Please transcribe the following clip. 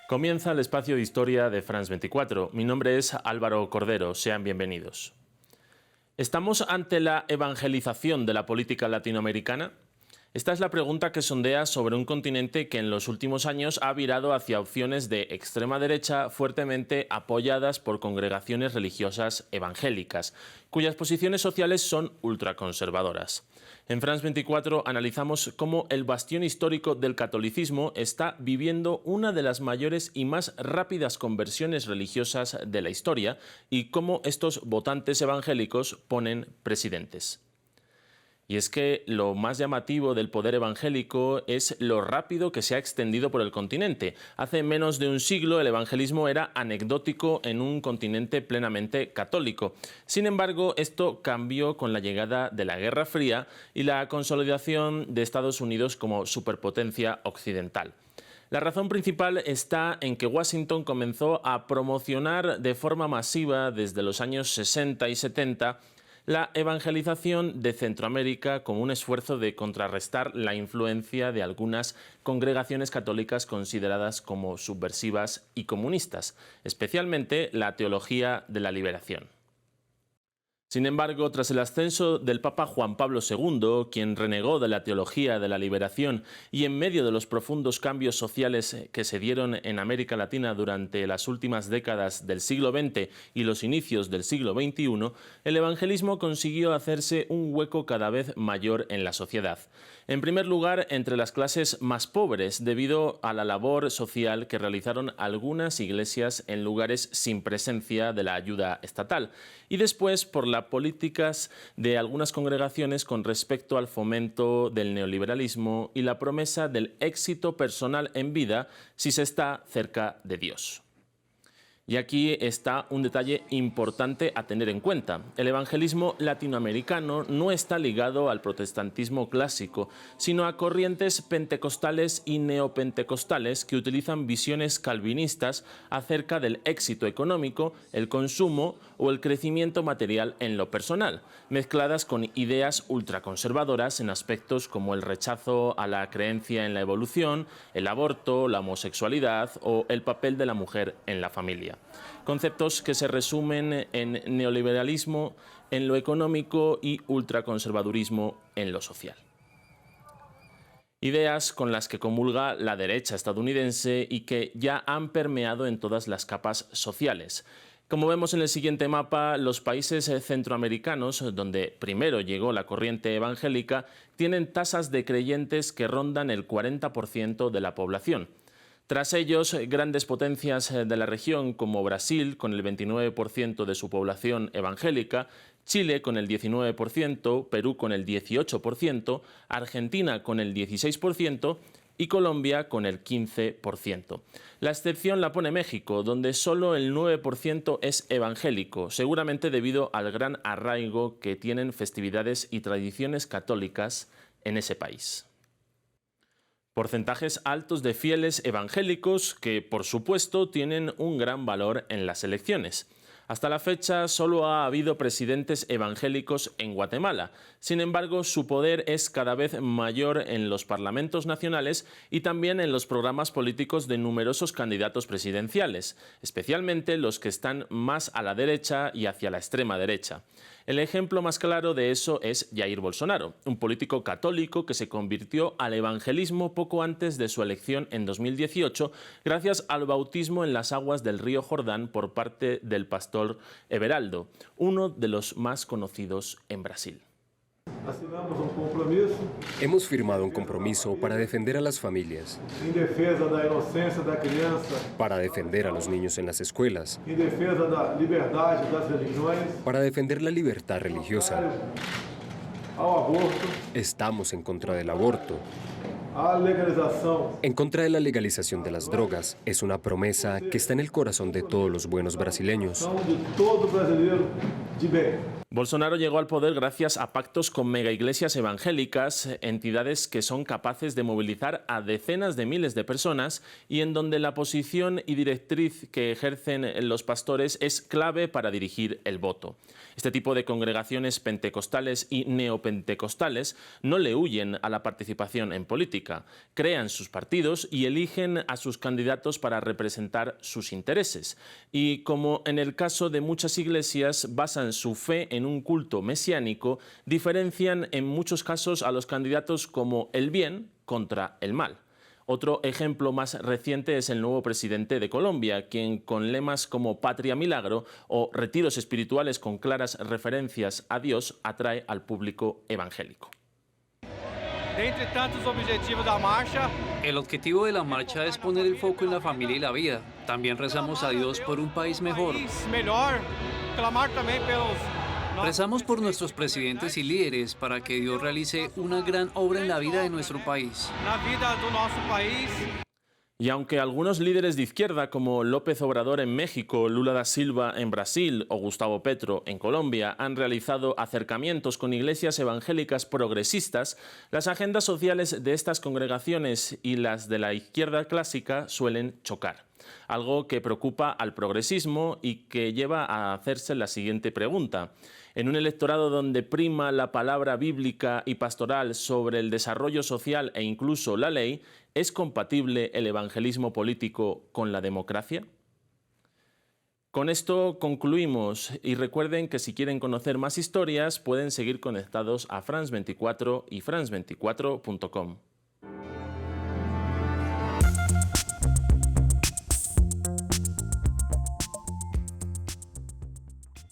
Comienza el espacio de historia de France 24. Mi nombre es Álvaro Cordero. Sean bienvenidos. ¿Estamos ante la evangelización de la política latinoamericana? Esta es la pregunta que sondea sobre un continente que en los últimos años ha virado hacia opciones de extrema derecha fuertemente apoyadas por congregaciones religiosas evangélicas, cuyas posiciones sociales son ultraconservadoras. En France 24 analizamos cómo el bastión histórico del catolicismo está viviendo una de las mayores y más rápidas conversiones religiosas de la historia y cómo estos votantes evangélicos ponen presidentes. Y es que lo más llamativo del poder evangélico es lo rápido que se ha extendido por el continente. Hace menos de un siglo el evangelismo era anecdótico en un continente plenamente católico. Sin embargo, esto cambió con la llegada de la Guerra Fría y la consolidación de Estados Unidos como superpotencia occidental. La razón principal está en que Washington comenzó a promocionar de forma masiva desde los años 60 y 70 la evangelización de Centroamérica como un esfuerzo de contrarrestar la influencia de algunas congregaciones católicas consideradas como subversivas y comunistas, especialmente la teología de la liberación. Sin embargo, tras el ascenso del Papa Juan Pablo II, quien renegó de la teología de la liberación, y en medio de los profundos cambios sociales que se dieron en América Latina durante las últimas décadas del siglo XX y los inicios del siglo XXI, el evangelismo consiguió hacerse un hueco cada vez mayor en la sociedad. En primer lugar, entre las clases más pobres, debido a la labor social que realizaron algunas iglesias en lugares sin presencia de la ayuda estatal, y después por las políticas de algunas congregaciones con respecto al fomento del neoliberalismo y la promesa del éxito personal en vida si se está cerca de Dios. Y aquí está un detalle importante a tener en cuenta. El evangelismo latinoamericano no está ligado al protestantismo clásico, sino a corrientes pentecostales y neopentecostales que utilizan visiones calvinistas acerca del éxito económico, el consumo o el crecimiento material en lo personal, mezcladas con ideas ultraconservadoras en aspectos como el rechazo a la creencia en la evolución, el aborto, la homosexualidad o el papel de la mujer en la familia. Conceptos que se resumen en neoliberalismo en lo económico y ultraconservadurismo en lo social. Ideas con las que comulga la derecha estadounidense y que ya han permeado en todas las capas sociales. Como vemos en el siguiente mapa, los países centroamericanos, donde primero llegó la corriente evangélica, tienen tasas de creyentes que rondan el 40% de la población. Tras ellos, grandes potencias de la región como Brasil, con el 29% de su población evangélica, Chile con el 19%, Perú con el 18%, Argentina con el 16% y Colombia con el 15%. La excepción la pone México, donde solo el 9% es evangélico, seguramente debido al gran arraigo que tienen festividades y tradiciones católicas en ese país. Porcentajes altos de fieles evangélicos que, por supuesto, tienen un gran valor en las elecciones. Hasta la fecha solo ha habido presidentes evangélicos en Guatemala. Sin embargo, su poder es cada vez mayor en los parlamentos nacionales y también en los programas políticos de numerosos candidatos presidenciales, especialmente los que están más a la derecha y hacia la extrema derecha. El ejemplo más claro de eso es Jair Bolsonaro, un político católico que se convirtió al evangelismo poco antes de su elección en 2018 gracias al bautismo en las aguas del río Jordán por parte del pastor Everaldo, uno de los más conocidos en Brasil. Hemos firmado un compromiso para defender a las familias, para defender a los niños en las escuelas, para defender la libertad religiosa. Estamos en contra del aborto, en contra de la legalización de las drogas. Es una promesa que está en el corazón de todos los buenos brasileños. Bolsonaro llegó al poder gracias a pactos con megaiglesias evangélicas, entidades que son capaces de movilizar a decenas de miles de personas y en donde la posición y directriz que ejercen los pastores es clave para dirigir el voto. Este tipo de congregaciones pentecostales y neopentecostales no le huyen a la participación en política, crean sus partidos y eligen a sus candidatos para representar sus intereses. Y como en el caso de muchas iglesias, basan su fe en un culto mesiánico, diferencian en muchos casos a los candidatos como el bien contra el mal. Otro ejemplo más reciente es el nuevo presidente de Colombia, quien con lemas como Patria Milagro o retiros espirituales con claras referencias a Dios atrae al público evangélico. Dentre tantos objetivos da marcha, el objetivo de la marcha es poner el foco en la familia y la vida. También rezamos a Dios por un país mejor. Clamar también pelos. Rezamos por nuestros presidentes y líderes para que Dios realice una gran obra en la vida de nuestro país. Na vida do nosso país. Y aunque algunos líderes de izquierda como López Obrador en México, Lula da Silva en Brasil o Gustavo Petro en Colombia han realizado acercamientos con iglesias evangélicas progresistas, las agendas sociales de estas congregaciones y las de la izquierda clásica suelen chocar. Algo que preocupa al progresismo y que lleva a hacerse la siguiente pregunta. En un electorado donde prima la palabra bíblica y pastoral sobre el desarrollo social e incluso la ley, ¿es compatible el evangelismo político con la democracia? Con esto concluimos y recuerden que si quieren conocer más historias pueden seguir conectados a France 24 y france24.com.